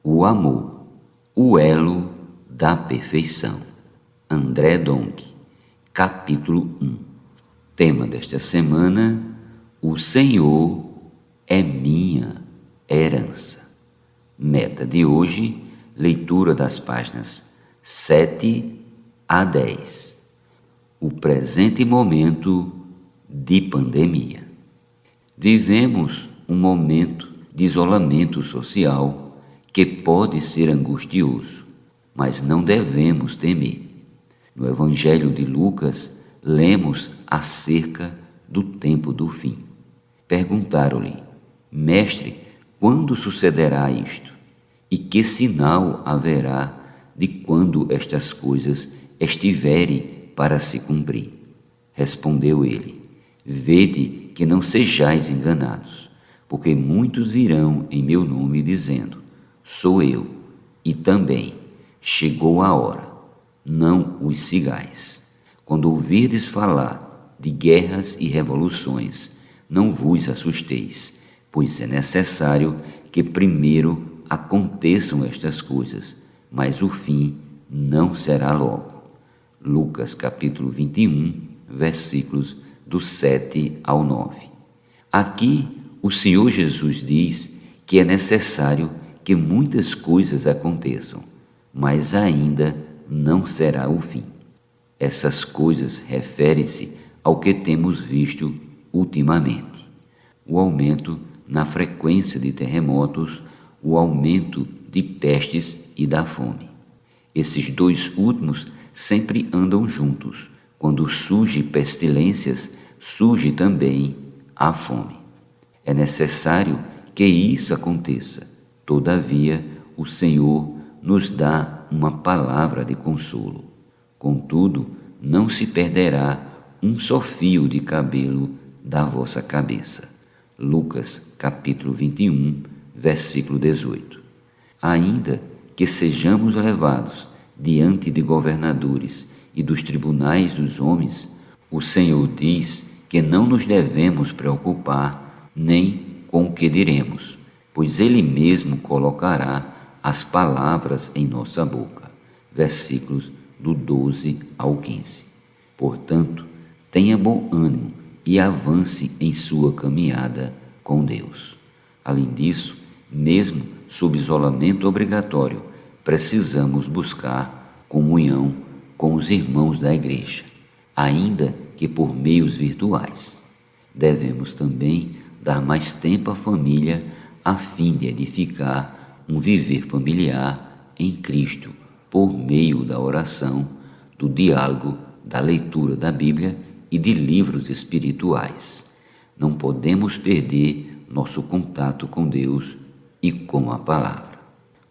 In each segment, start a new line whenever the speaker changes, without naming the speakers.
O amor, o elo da perfeição. André Dong, capítulo 1. Tema desta semana: o Senhor é minha herança. Meta de hoje: leitura das páginas 7 a 10. O presente momento de pandemia. Vivemos um momento de isolamento social que pode ser angustioso, mas não devemos temer. No Evangelho de Lucas, lemos acerca do tempo do fim. Perguntaram-lhe: Mestre, quando sucederá isto? E que sinal haverá de quando estas coisas estiverem para se cumprir? Respondeu ele: Vede que não sejais enganados, porque muitos virão em meu nome dizendo: Sou eu, e também chegou a hora. Não os sigais. Quando ouvirdes falar de guerras e revoluções, não vos assusteis, pois é necessário que primeiro aconteçam estas coisas, mas o fim não será logo. Lucas capítulo 21, versículos do 7 ao 9. Aqui o Senhor Jesus diz que é necessário que muitas coisas aconteçam, mas ainda não será o fim. Essas coisas referem-se ao que temos visto ultimamente: o aumento na frequência de terremotos, o aumento de pestes e da fome. Esses dois últimos sempre andam juntos. Quando surgem pestilências, surge também a fome. É necessário que isso aconteça. Todavia, o Senhor nos dá uma palavra de consolo. Contudo, não se perderá um só fio de cabelo da vossa cabeça. Lucas, capítulo 21, versículo 18. Ainda que sejamos levados diante de governadores e dos tribunais dos homens, o Senhor diz que não nos devemos preocupar nem com o que diremos, pois Ele mesmo colocará as palavras em nossa boca. Versículos do 12 ao 15. Portanto, tenha bom ânimo e avance em sua caminhada com Deus. Além disso, mesmo sob isolamento obrigatório, precisamos buscar comunhão com os irmãos da igreja, ainda que por meios virtuais. Devemos também dar mais tempo à família a fim de edificar um viver familiar em Cristo por meio da oração, do diálogo, da leitura da Bíblia e de livros espirituais. Não podemos perder nosso contato com Deus e com a palavra.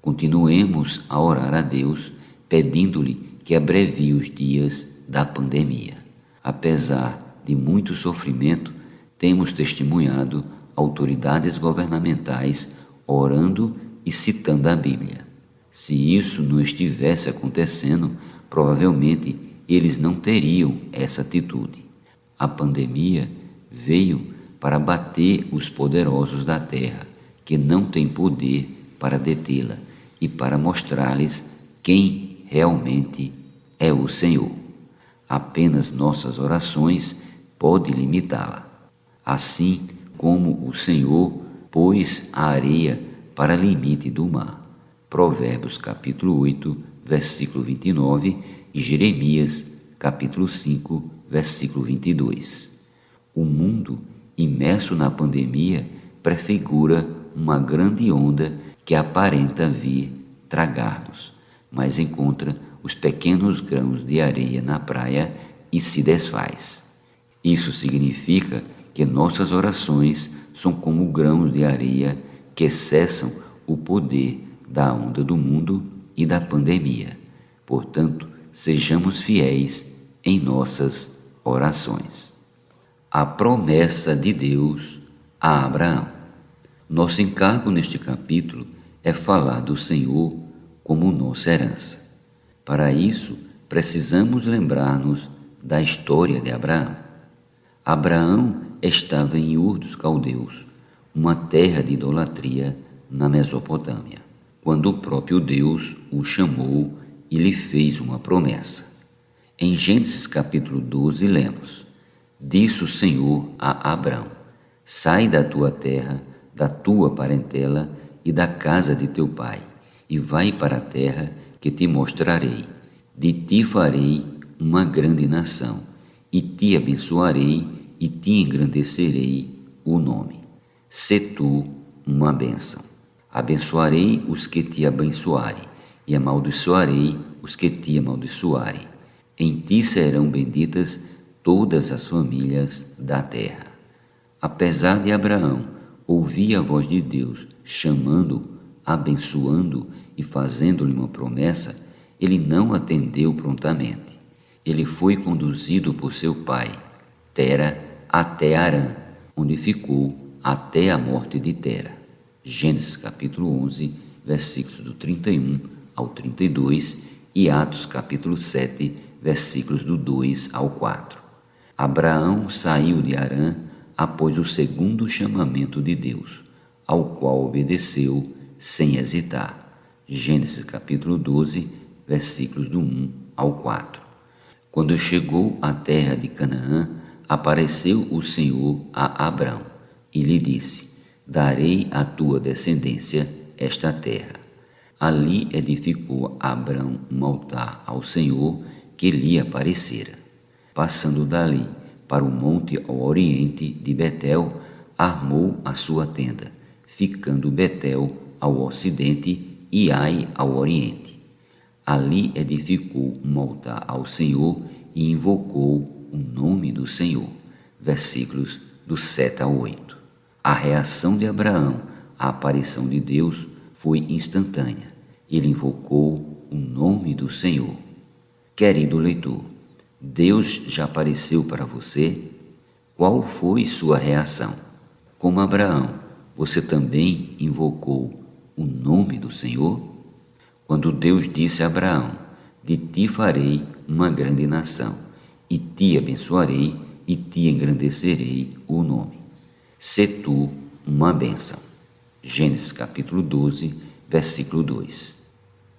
Continuemos a orar a Deus, pedindo-lhe que abrevie os dias da pandemia. Apesar de muito sofrimento, temos testemunhado autoridades governamentais orando e citando a Bíblia. Se isso não estivesse acontecendo, provavelmente eles não teriam essa atitude. A pandemia veio para bater os poderosos da terra, que não têm poder para detê-la, e para mostrar-lhes quem realmente é o Senhor. Apenas nossas orações podem limitá-la. Assim como o Senhor pôs a areia para limite do mar. Provérbios capítulo 8, versículo 29 e Jeremias capítulo 5, versículo 22. O mundo, imerso na pandemia, prefigura uma grande onda que aparenta vir tragar-nos, mas encontra os pequenos grãos de areia na praia e se desfaz. Isso significa que nossas orações são como grãos de areia que cessam o poder da onda do mundo e da pandemia. Portanto, sejamos fiéis em nossas orações. A promessa de Deus a Abraão. Nosso encargo neste capítulo é falar do Senhor como nossa herança. Para isso, precisamos lembrar-nos da história de Abraão. Abraão estava em Ur dos Caldeus, uma terra de idolatria na Mesopotâmia. quando o próprio Deus o chamou e lhe fez uma promessa. Em Gênesis capítulo 12 lemos: Disse o Senhor a Abrão: Sai da tua terra, da tua parentela e da casa de teu pai, e vai para a terra que te mostrarei. De ti farei uma grande nação, e te abençoarei e te engrandecerei o nome. Sê tu uma bênção. Abençoarei os que te abençoarem, e amaldiçoarei os que te amaldiçoarem. Em ti serão benditas todas as famílias da terra. Apesar de Abraão ouvir a voz de Deus chamando, abençoando e fazendo-lhe uma promessa, ele não atendeu prontamente. Ele foi conduzido por seu pai, Tera, até Harã, onde ficou até a morte de Tera. Gênesis capítulo 11, versículos do 31 ao 32 e Atos capítulo 7, versículos do 2 ao 4. Abraão saiu de Harã após o segundo chamamento de Deus, ao qual obedeceu sem hesitar. Gênesis capítulo 12, versículos do 1 ao 4. Quando chegou à terra de Canaã, apareceu o Senhor a Abrão e lhe disse: Darei à tua descendência esta terra. Ali edificou Abrão um altar ao Senhor que lhe aparecera. Passando dali para o monte ao oriente de Betel, armou a sua tenda, ficando Betel ao ocidente e Ai ao oriente. Ali edificou um altar ao Senhor e invocou o nome do Senhor. Versículos do 7 ao 8. A reação de Abraão à aparição de Deus foi instantânea. Ele invocou o nome do Senhor. Querido leitor, Deus já apareceu para você? Qual foi sua reação? Como Abraão, você também invocou o nome do Senhor? Quando Deus disse a Abraão: De ti farei uma grande nação, e te abençoarei e te engrandecerei o nome. Sê tu uma bênção. Gênesis capítulo 12, versículo 2.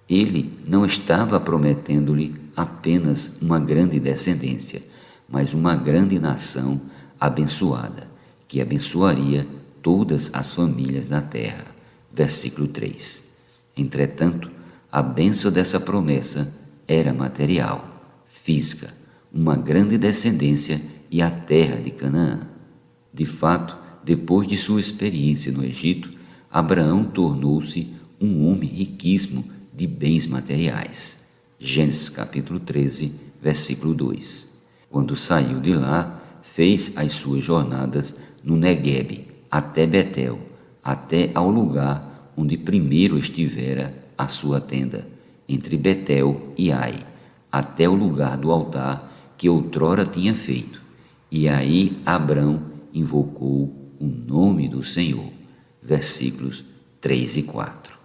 Ele não estava prometendo-lhe apenas uma grande descendência, mas uma grande nação abençoada, que abençoaria todas as famílias da terra. Versículo 3. Entretanto, a bênção dessa promessa era material, física, uma grande descendência e a terra de Canaã. De fato, depois de sua experiência no Egito, Abraão tornou-se um homem riquíssimo de bens materiais. Gênesis capítulo 13, versículo 2. Quando saiu de lá, fez as suas jornadas no Neguebe, até Betel, até ao lugar onde primeiro estivera a sua tenda, entre Betel e Ai, até o lugar do altar que outrora tinha feito. E aí Abrão invocou o nome do Senhor. Versículos 3 e 4.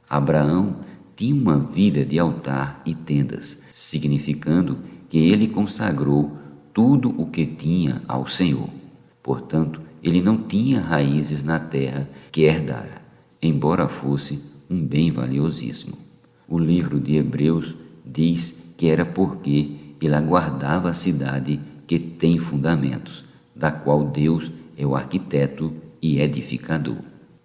Abraão tinha uma vida de altar e tendas, significando que ele consagrou tudo o que tinha ao Senhor. Portanto, ele não tinha raízes na terra que herdara, embora fosse um bem valiosíssimo. O livro de Hebreus diz que era porque ele aguardava a cidade que tem fundamentos, da qual Deus é o arquiteto e edificador.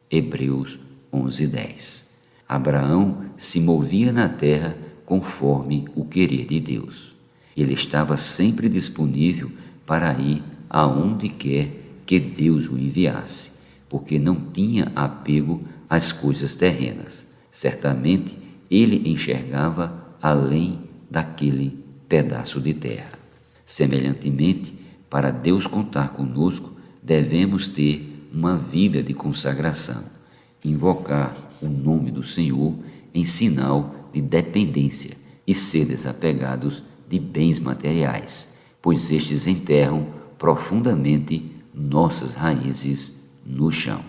Hebreus 11:10. Abraão se movia na terra conforme o querer de Deus. Ele estava sempre disponível para ir aonde quer que Deus o enviasse, porque não tinha apego às coisas terrenas. Certamente ele enxergava além daquele pedaço de terra. Semelhantemente, para Deus contar conosco, devemos ter uma vida de consagração, invocar o nome do Senhor em sinal de dependência e ser desapegados de bens materiais, pois estes enterram profundamente nossas raízes no chão.